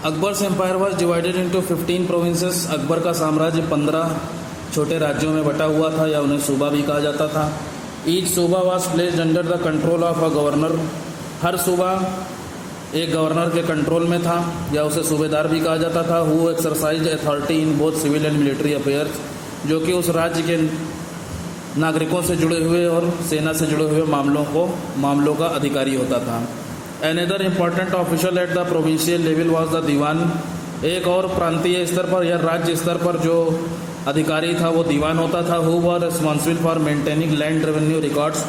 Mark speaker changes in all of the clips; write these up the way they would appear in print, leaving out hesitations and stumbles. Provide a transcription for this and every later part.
Speaker 1: Akbar's empire was divided into 15 provinces. Akbar का साम्राज्य 15 छोटे राज्यों में बटा हुआ था, या उन्हें सूबा भी कहा जाता था। Each subah was placed under the control of a governor. हर सूबा एक गवर्नर के कंट्रोल में था, या उसे सूबेदार भी कहा जाता था। Who exercise authority in both civil and military affairs, जो कि उस राज्य के नागरिकों से जुड़े हुए और सेना से जुड़े हुए मामलों का अधिकारी होता था। Another important official at the provincial level was the diwan. एक और प्रांतीय स्तर पर या राज्य स्तर पर जो अधिकारी था वो दीवान होता था। Who were responsible for maintaining land revenue records,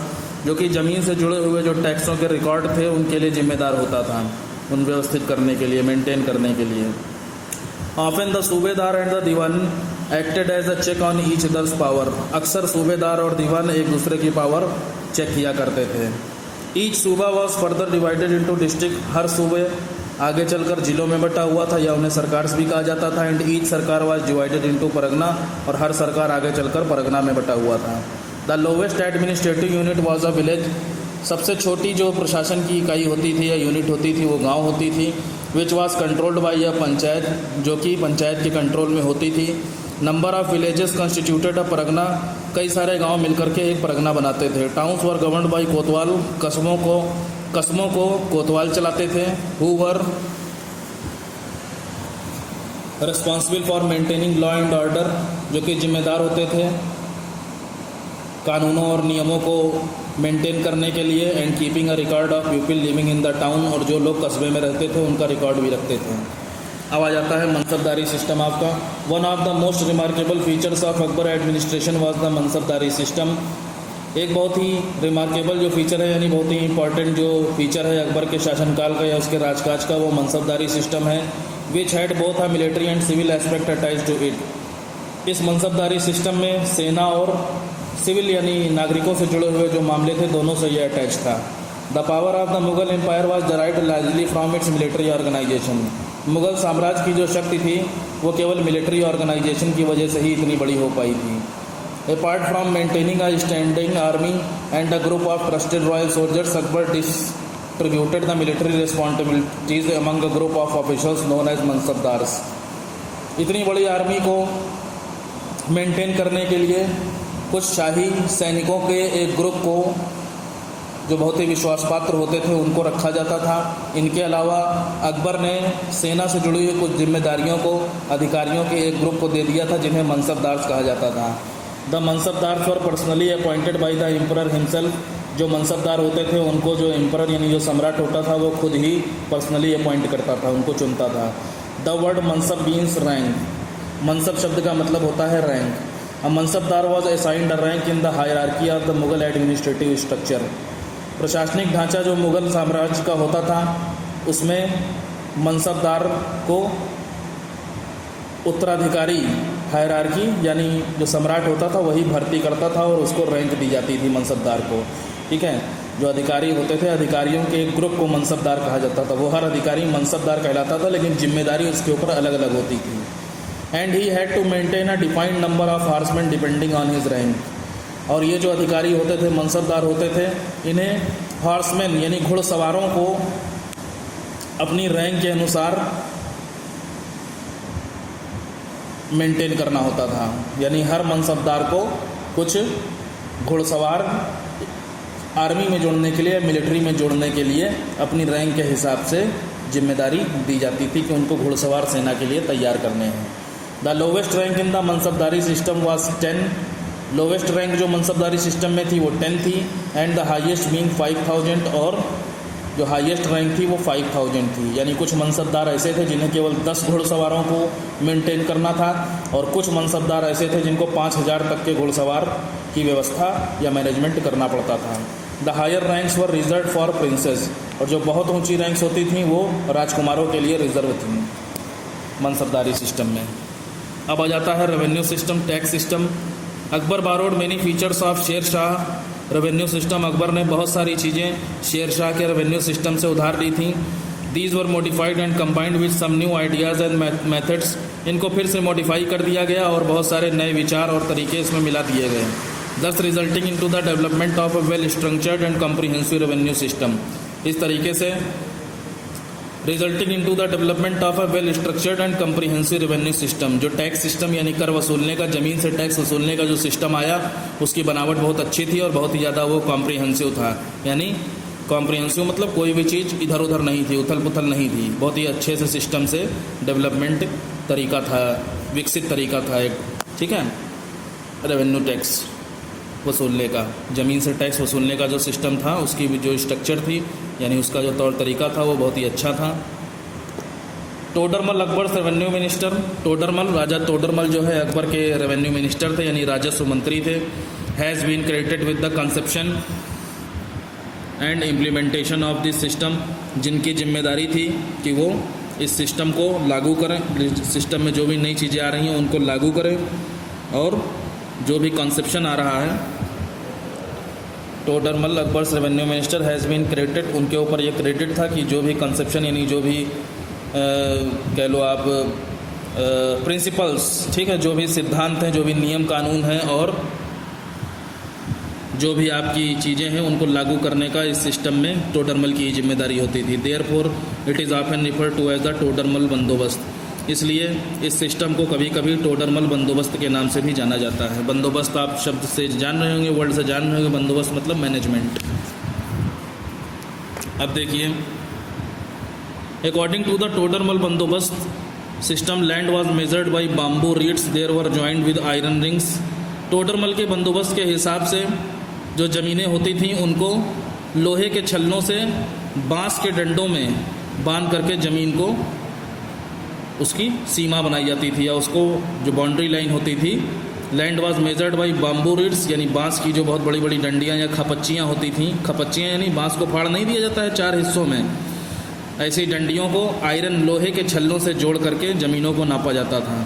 Speaker 1: जो कि ज़मीन से जुड़े हुए जो टैक्सों के रिकॉर्ड थे उनके लिए जिम्मेदार होता था, उन व्यवस्थित करने के लिए, मेंटेन करने के लिए। Often the subedar and the diwan acted as a check on each other's power. अक्सर सूबेदार और दीवान एक दूसरे की पावर चेक किया करते थे। Each subah was further divided into district. हर सूबे आगे चलकर जिलों में बटा हुआ था, या उन्हें सरकार भी कहा जाता था। एंड ईच सरकार वॉज डिवाइडेड इंटू परगना, और हर सरकार आगे चलकर परगना में बटा हुआ था। The lowest administrative unit was a village. सबसे छोटी जो प्रशासन की इकाई होती थी या यूनिट होती थी वो गांव होती थी। विच वॉज कंट्रोल्ड बाई अ पंचायत, जो कि पंचायत के कंट्रोल में होती थी। नंबर ऑफ विलेजेस कंस्टिट्यूटेड अ परगना। कई सारे गांव मिलकर के एक परगना बनाते थे। टाउन्स वर गवर्नड बाई कोतवाल। कस्बों को कोतवाल चलाते थे। Who were responsible for maintaining law and order, जो कि जिम्मेदार होते थे कानूनों और नियमों को मेंटेन करने के लिए। And keeping a record of people living in the town, और जो लोग कस्बे में रहते थे उनका रिकॉर्ड भी रखते थे। अब आ जाता है मनसबदारी सिस्टम आपका। One of the most remarkable features of Akbar administration was the मनसबदारी system. एक बहुत ही रिमार्केबल जो फीचर है, यानी बहुत ही इंपॉर्टेंट जो फीचर है अकबर के शासनकाल का या उसके राजकाज का, वो मनसबदारी सिस्टम है। Which had both a military and civil aspect attach to it. इस मनसबदारी सिस्टम में सेना और सिविल यानी नागरिकों से जुड़े हुए जो मामले थे दोनों से ये अटैच था। The power of the Mughal empire was derived largely from its military organisation. Mughal साम्राज्य की जो शक्ति थी वो केवल मिलिट्री ऑर्गेनाइजेशन की वजह से ही इतनी बड़ी हो पाई थी। Apart from maintaining a standing army and a group of trusted royal soldiers, Akbar distributed the military responsibilities among a group of officers known as mansabdars. इतनी बड़ी आर्मी को मेंटेन करने के लिए कुछ शाही सैनिकों के एक ग्रुप को, जो बहुत ही विश्वास पात्र होते थे, उनको रखा जाता था। इनके अलावा अकबर ने सेना से जुड़ी हुई कुछ जिम्मेदारियों को अधिकारियों के एक ग्रुप को दे दिया था, जिन्हें मनसबदार्स कहा जाता था। The mansabdars were personally appointed by the emperor himself. जो मनसबदार होते थे उनको जो एम्परर यानी जो सम्राट होता था वो खुद ही पर्सनली अपॉइंट करता था, उनको चुनता था। The word mansab means rank. Mansab शब्द का मतलब होता है rank. A mansabdar was assigned a rank in the hierarchy of the Mughal administrative structure. प्रशासनिक ढांचा जो मुगल साम्राज्य का होता था उसमें मनसबदार को उत्तराधिकारी हायरार्की यानी जो सम्राट होता था वही भर्ती करता था और उसको रैंक दी जाती थी मनसबदार को। ठीक है, जो अधिकारी होते थे अधिकारियों के एक ग्रुप को मनसबदार कहा जाता था। वो हर अधिकारी मनसबदार कहलाता था, लेकिन जिम्मेदारी उसके ऊपर अलग अलग होती थी। And he had to maintain a defined number of horseman depending on his rank. और ये जो अधिकारी होते थे मनसबदार होते थे, इन्हें हॉर्समैन यानी घुड़सवारों को अपनी रैंक के अनुसार मेंटेन करना होता था। यानी हर मनसबदार को कुछ घुड़सवार आर्मी में जोड़ने के लिए, मिलिट्री में जोड़ने के लिए अपनी रैंक के हिसाब से जिम्मेदारी दी जाती थी कि उनको घुड़सवार सेना के लिए तैयार करने हैं। The lowest rank in the मनसबदारी system was 10। Lowest rank जो मनसबदारी सिस्टम में थी वो 10 थी। एंड द हाईएस्ट बीइंग 5000, और जो हाईएस्ट रैंक थी वो 5000 थी। यानी कुछ मनसबदार ऐसे थे जिन्हें केवल 10 घुड़सवारों को मेंटेन करना था, और कुछ मनसबदार ऐसे थे जिनको 5000 तक के घुड़सवार की व्यवस्था या मैनेजमेंट करना पड़ता था। The higher ranks were reserve for princes, और जो बहुत ऊंची रैंक्स होती थी वो राजकुमारों के लिए रिजर्व थी मनसबदारी सिस्टम में। अब आ जाता है revenue system, tax system. Akbar borrowed many features of Sher Shah revenue system. Akbar ने बहुत सारी चीज़ें शेर शाह के रेवेन्यू सिस्टम से उधार ली थी। These were modified and combined with some new ideas and methods. इनको फिर से मॉडिफाई कर दिया गया और बहुत सारे नए विचार और तरीके इसमें मिला दिए गए। Thus resulting into the development of a well structured and comprehensive revenue system. इस तरीके से resulting into the development of a well structured and comprehensive revenue system. जो टैक्स सिस्टम यानी कर वसूलने का, ज़मीन से टैक्स वसूलने का जो सिस्टम आया, उसकी बनावट बहुत अच्छी थी और बहुत ही ज़्यादा वो कॉम्प्रीहेंसिव था। यानी कॉम्प्रीहेंसिव मतलब कोई भी चीज़ इधर उधर नहीं थी, उथल पुथल नहीं थी, बहुत ही अच्छे से सिस्टम से डेवलपमेंट तरीका था, विकसित तरीका था एक, ठीक है, रेवेन्यू टैक्स वसूलने का। ज़मीन से टैक्स वसूलने का जो सिस्टम था, उसकी भी जो स्ट्रक्चर थी, यानी उसका जो तौर तरीका था, वो बहुत ही अच्छा था। Todarmal Akbar revenue minister. टोडरमल, राजा टोडरमल जो है अकबर के रेवेन्यू मिनिस्टर थे, यानी राजस्व मंत्री थे। Has been credited with the conception and implementation of this system, जिनकी जिम्मेदारी थी कि वो इस सिस्टम को लागू करें, सिस्टम में जो भी नई चीज़ें आ रही हैं उनको लागू करें, और जो भी कॉन्सेप्शन आ रहा है, Todarmal Akbar revenue minister has been credited, उनके ऊपर ये क्रेडिट था कि जो भी कंसेप्शन यानी जो भी कह लो आप प्रिंसिपल्स, ठीक है, जो भी सिद्धांत हैं, जो भी नियम कानून हैं और जो भी आपकी चीज़ें हैं, उनको लागू करने का इस सिस्टम में टोडरमल की जिम्मेदारी होती थी। Therefore it is often refer to as the Todarmal bandobast, इसलिए इस सिस्टम को कभी कभी टोडरमल बंदोबस्त के नाम से भी जाना जाता है। बंदोबस्त आप शब्द से जान रहे होंगे, वर्ड से जान रहे होंगे, बंदोबस्त मतलब मैनेजमेंट। अब देखिए, according to the Todarmal bandobast system, land was measured by bamboo reeds, there were joined with iron rings. Todarmal के बंदोबस्त के हिसाब से जो ज़मीनें होती थीं, उनको लोहे के छल्लों से बांस के डंडों में बांध करके ज़मीन को उसकी सीमा बनाई जाती थी, या उसको जो बाउंड्री लाइन होती थी। Land was measured by bamboo reads, यानी बांस की जो बहुत बड़ी बड़ी डंडियाँ या खपच्चियाँ होती थीं। खपच्चियाँ यानी बांस को फाड़ नहीं दिया जाता है 4 हिस्सों में, ऐसी डंडियों को आयरन लोहे के छल्लों से जोड़ करके ज़मीनों को नापा जाता था।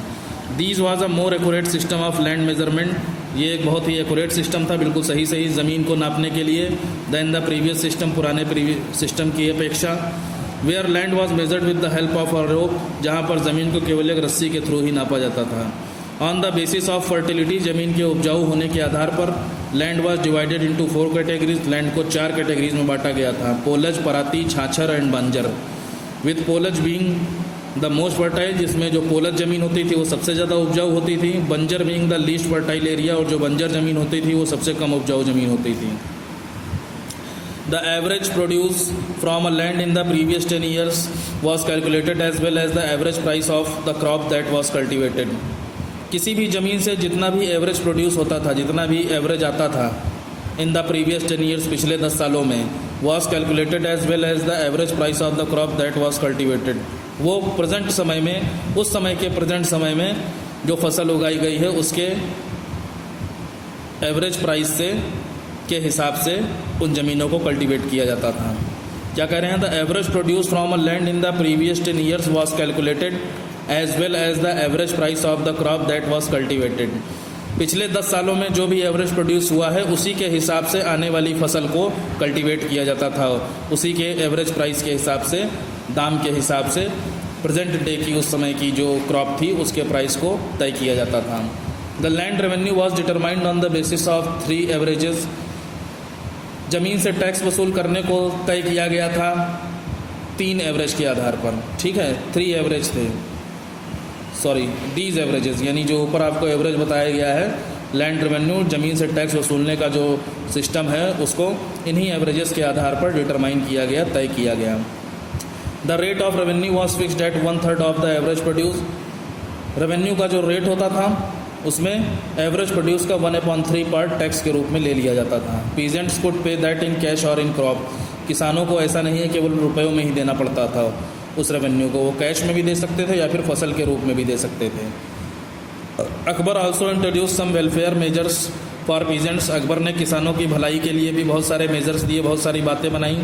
Speaker 1: These was a more accurate system of land measurement, ये एक बहुत ही एक्यूरेट सिस्टम था, बिल्कुल सही सही ज़मीन को नापने के लिए, देन द प्रीवियस सिस्टम, पुराने प्रीवियस सिस्टम की अपेक्षा। Where land was measured with the help of a rope, जहाँ पर ज़मीन को केवल एक रस्सी के थ्रू ही नापा जाता था। On the basis of fertility, ज़मीन के उपजाऊ होने के आधार पर land was divided into 4 categories, land को 4 कैटेगरीज में बांटा गया था। पोलज, पराती, छाछर एंड बंजर। With पोलज being the most fertile, जिसमें जो पोलज ज़मीन होती थी वो सबसे ज़्यादा उपजाऊ होती थी। बंजर being the least fertile area, और जो बंजर ज़मीन होती थी वो सबसे कम उपजाऊ ज़मीन होती थी। The average produce from a land in the previous 10 years was calculated as well as the average price of the crop that was cultivated. किसी भी ज़मीन से जितना भी एवरेज प्रोड्यूस होता था, जितना भी एवरेज आता था इन द प्रीवियस 10 ईयर्स, पिछले 10 सालों में, was calculated as well as the average price of the crop that was cultivated. वो प्रेजेंट समय में, उस समय के प्रेजेंट समय में जो फसल उगाई गई है उसके एवरेज प्राइस से के हिसाब से उन ज़मीनों को कल्टीवेट किया जाता था। क्या कह रहे हैं? The average produce from a land in the previous 10 years was calculated as well as the average price of the crop that was cultivated. पिछले 10 सालों में जो भी एवरेज प्रोड्यूस हुआ है उसी के हिसाब से आने वाली फसल को कल्टीवेट किया जाता था, उसी के एवरेज प्राइस के हिसाब से, दाम के हिसाब से प्रेजेंट डे की उस समय की जो क्रॉप थी उसके प्राइस को तय किया जाता था। The land revenue was determined on the basis of 3 averages. ज़मीन से टैक्स वसूल करने को तय किया गया था 3 एवरेज के आधार पर, ठीक है, 3 एवरेज थे, सॉरी दीज एवरेजेस, यानी जो ऊपर आपको एवरेज बताया गया है लैंड रेवेन्यू, ज़मीन से टैक्स वसूलने का जो सिस्टम है उसको इन्हीं एवरेजेस के आधार पर डिटरमाइन किया गया, तय किया गया। The rate of revenue was fixed at 1/3 of the average produce. Revenue का जो रेट होता था उसमें एवरेज प्रोड्यूस का 1/3 पार्ट टैक्स के रूप में ले लिया जाता था। पीजेंट्स कुड पे दैट इन कैश और इन क्रॉप। किसानों को ऐसा नहीं है केवल रुपयों में ही देना पड़ता था उस रेवेन्यू को, वो कैश में भी दे सकते थे या फिर फसल के रूप में भी दे सकते थे। Akbar also introduce some welfare measures for peasants. Akbar ने किसानों की भलाई के लिए भी बहुत सारे मेजर्स दिए, बहुत सारी बातें बनाई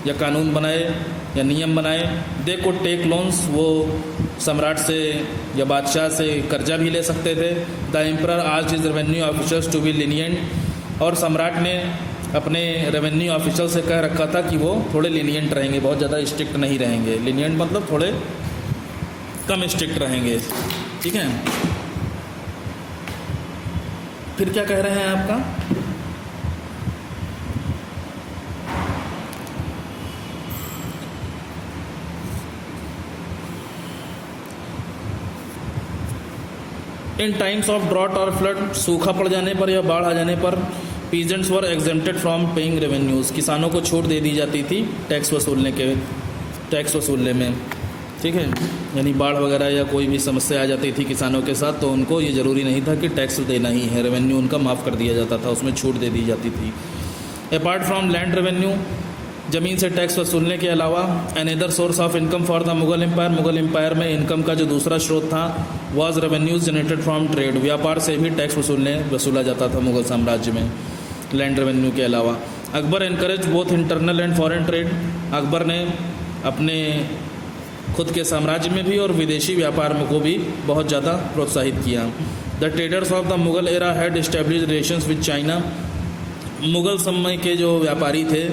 Speaker 1: या कानून बनाए या नियम बनाए। दे कुड टेक लोन्स, वो सम्राट से या बादशाह से कर्जा भी ले सकते थे। The emperor asked his revenue officers to be lenient, और सम्राट ने अपने रेवेन्यू ऑफिसर से कह रखा था कि वो थोड़े लीनियंट रहेंगे, बहुत ज़्यादा स्ट्रिक्ट नहीं रहेंगे। लीनियंट मतलब थोड़े कम स्ट्रिक्ट रहेंगे, ठीक है। फिर क्या कह रहे हैं आपका, इन टाइम्स ऑफ ड्रॉट और फ्लड, सूखा पड़ जाने पर या बाढ़ आ जाने पर peasants were exempted from paying revenues, किसानों को छूट दे दी जाती थी टैक्स वसूलने में। ठीक है, यानी बाढ़ वगैरह या कोई भी समस्या आ जाती थी किसानों के साथ तो उनको ये ज़रूरी नहीं था कि टैक्स देना ही है, रेवेन्यू उनका माफ़ कर दिया जाता था, उसमें छूट दे दी जाती थी। अपार्ट फ्रॉम लैंड रेवेन्यू, ज़मीन से टैक्स वसूलने के अलावा another source of income for the Mughal empire, Mughal empire में इनकम का जो दूसरा स्रोत था was revenues generated from trade, व्यापार से भी टैक्स वसूला जाता था मुगल साम्राज्य में लैंड रेवेन्यू के अलावा। Akbar encourage both internal and foreign trade, Akbar ने अपने खुद के साम्राज्य में भी और विदेशी व्यापार में को भी बहुत ज़्यादा प्रोत्साहित किया। The traders of the Mughal era had establish relations with China, Mughal समय के जो व्यापारी थे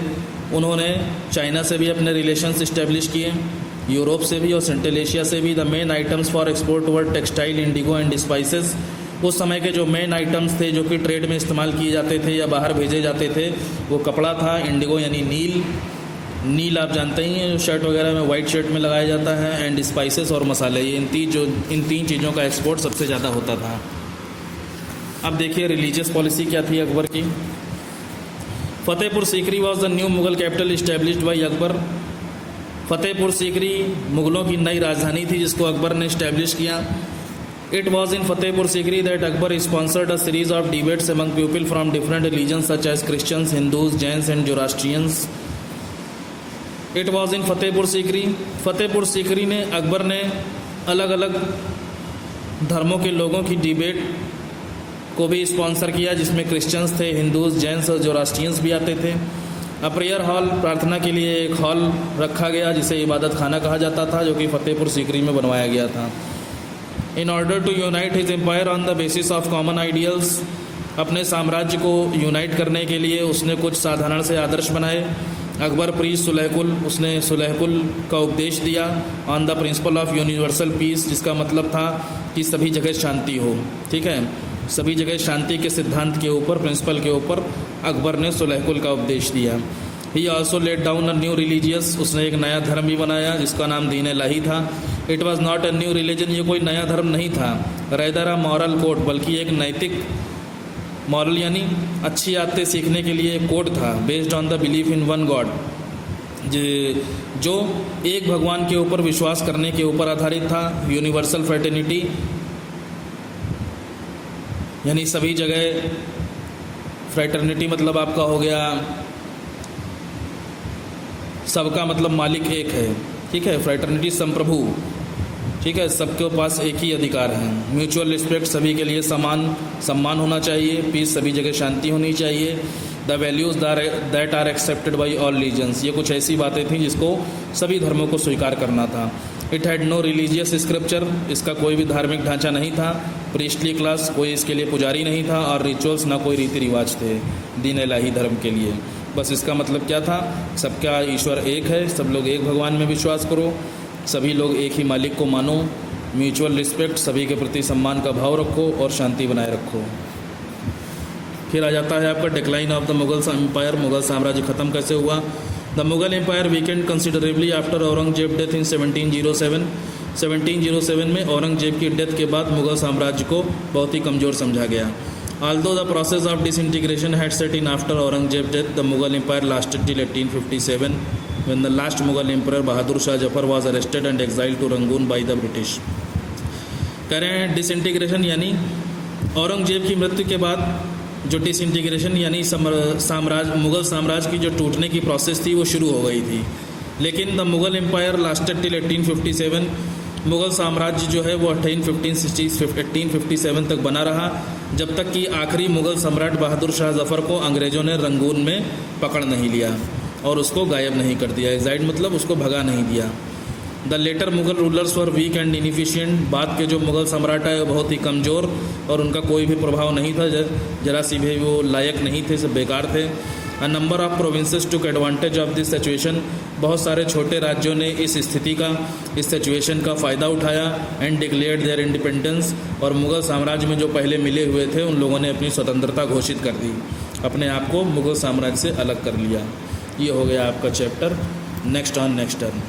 Speaker 1: उन्होंने चाइना से भी अपने रिलेशंस इस्टेब्लिश किए, यूरोप से भी और सेंट्रल एशिया से भी। The main items for export were textile, Indigo and spices, उस समय के जो मेन आइटम्स थे जो कि ट्रेड में इस्तेमाल किए जाते थे या बाहर भेजे जाते थे वो कपड़ा था, इंडिगो यानी नील आप जानते ही हैं, शर्ट वगैरह में वाइट शर्ट में लगाया जाता है, एंड स्पाइसेस और मसाले, ये इन तीन चीज़ों का एक्सपोर्ट सबसे ज़्यादा होता था। अब देखिए रिलीजियस पॉलिसी क्या थी अकबर की। Fatehpur Sikri was the new Mughal capital established by Akbar, Fatehpur Sikri मुगलों की नई राजधानी थी जिसको अकबर ने इस्टेब्लिश किया। It was in Fatehpur Sikri that Akbar sponsored a series of debates among people from different religions such as Christians, Hindus, Jains and Zoroastrians. It was in Fatehpur Sikri, Fatehpur Sikri ने अकबर ने अलग अलग धर्मों के लोगों की डिबेट को भी स्पॉन्सर किया जिसमें क्रिश्चियंस थे, हिंदूज, जैन्स और जोरास्ट्रियंस भी आते थे। अ प्रेयर हॉल, प्रार्थना के लिए एक हॉल रखा गया जिसे इबादत खाना कहा जाता था जो कि फतेहपुर सीकरी में बनवाया गया था। In order to unite his empire on the basis of common ideals, अपने साम्राज्य को यूनाइट करने के लिए उसने कुछ साधारण से आदर्श बनाए। अकबर प्रीच सुलहकुल, उसने सुलहकुल का उपदेश दिया on the principle of universal peace, जिसका मतलब था कि सभी जगह शांति हो। ठीक है, सभी जगह शांति के सिद्धांत के ऊपर, प्रिंसिपल के ऊपर अकबर ने सुलहकुल का उपदेश दिया। He also laid down a new religious, उसने एक नया धर्म भी बनाया जिसका नाम दीन इलाही था। It was not a new religion, ये कोई नया धर्म नहीं था। रेदर अ मॉरल कोड, बल्कि एक नैतिक, मॉरल यानी अच्छी आदतें सीखने के लिए एक कोड था। Based on the belief in one God, जो एक भगवान के ऊपर विश्वास करने के ऊपर आधारित था। यूनिवर्सल फ्रेटर्निटी, यानी सभी जगह, फ्रेटर्निटी मतलब आपका हो गया सबका मतलब मालिक एक है। ठीक है, फ्रेटर्निटी संप्रभु, ठीक है, सबके पास एक ही अधिकार है। म्यूचुअल रिस्पेक्ट, सभी के लिए सम्मान होना चाहिए। पीस, सभी जगह शांति होनी चाहिए। The values that are accepted by all religions, ये कुछ ऐसी बातें थीं जिसको सभी धर्मों को स्वीकार करना था। It had no religious scripture, इसका कोई भी धार्मिक ढांचा नहीं था। प्रीस्टली क्लास, कोई इसके लिए पुजारी नहीं था। और रिचुअल्स, ना कोई रीति रिवाज थे दीन इलाही धर्म के लिए। बस इसका मतलब क्या था, सबका ईश्वर एक है, सब लोग एक भगवान में विश्वास करो, सभी लोग एक ही मालिक को मानो, म्यूचुअल रिस्पेक्ट, सभी के प्रति सम्मान का भाव रखो और शांति बनाए रखो। फिर आ जाता है आपका decline of the Mughal empire, Mughal साम्राज्य खत्म कैसे हुआ। The Mughal empire weakened considerably after Aurangzeb death in 1707। 1707 में औरंगजेब की डेथ के बाद मुगल साम्राज्य को बहुत ही कमज़ोर समझा गया। Although the process of disintegration had set in after Aurangzeb's death, the Mughal Empire lasted till 1857, when the last Mughal Emperor Bahadur Shah Zafar was arrested and exiled to Rangoon by the British. कह रहे हैं disintegration यानी औरंगजेब की मृत्यु के बाद जो disintegration यानी मुग़ल साम्राज्य की जो टूटने की प्रोसेस थी वो शुरू हो गई थी। लेकिन the Mughal empire lasted till 1857, Mughal साम्राज्य जो है वो 1857 तक बना रहा, जब तक कि आखिरी मुग़ल सम्राट बहादुर शाह ज़फ़र को अंग्रेज़ों ने रंगून में पकड़ नहीं लिया और उसको गायब नहीं कर दिया। एग्जाइट मतलब उसको भगा नहीं दिया। The later Mughal rulers were weak and inefficient, बाद के जो मुग़ल सम्राट आए वो बहुत ही कमज़ोर और उनका कोई भी प्रभाव नहीं था, जरा सी भी वो लायक नहीं थे, सब बेकार थे। A number of provinces took advantage of this situation, बहुत सारे छोटे राज्यों ने इस स्थिति का, इस सिचुएशन का फ़ायदा उठाया। एंड डिक्लेयर्ड देयर इंडिपेंडेंस, और मुग़ल साम्राज्य में जो पहले मिले हुए थे उन लोगों ने अपनी स्वतंत्रता घोषित कर दी, अपने आप को मुग़ल साम्राज्य से अलग कर लिया। ये हो गया आपका chapter. Next on next turn.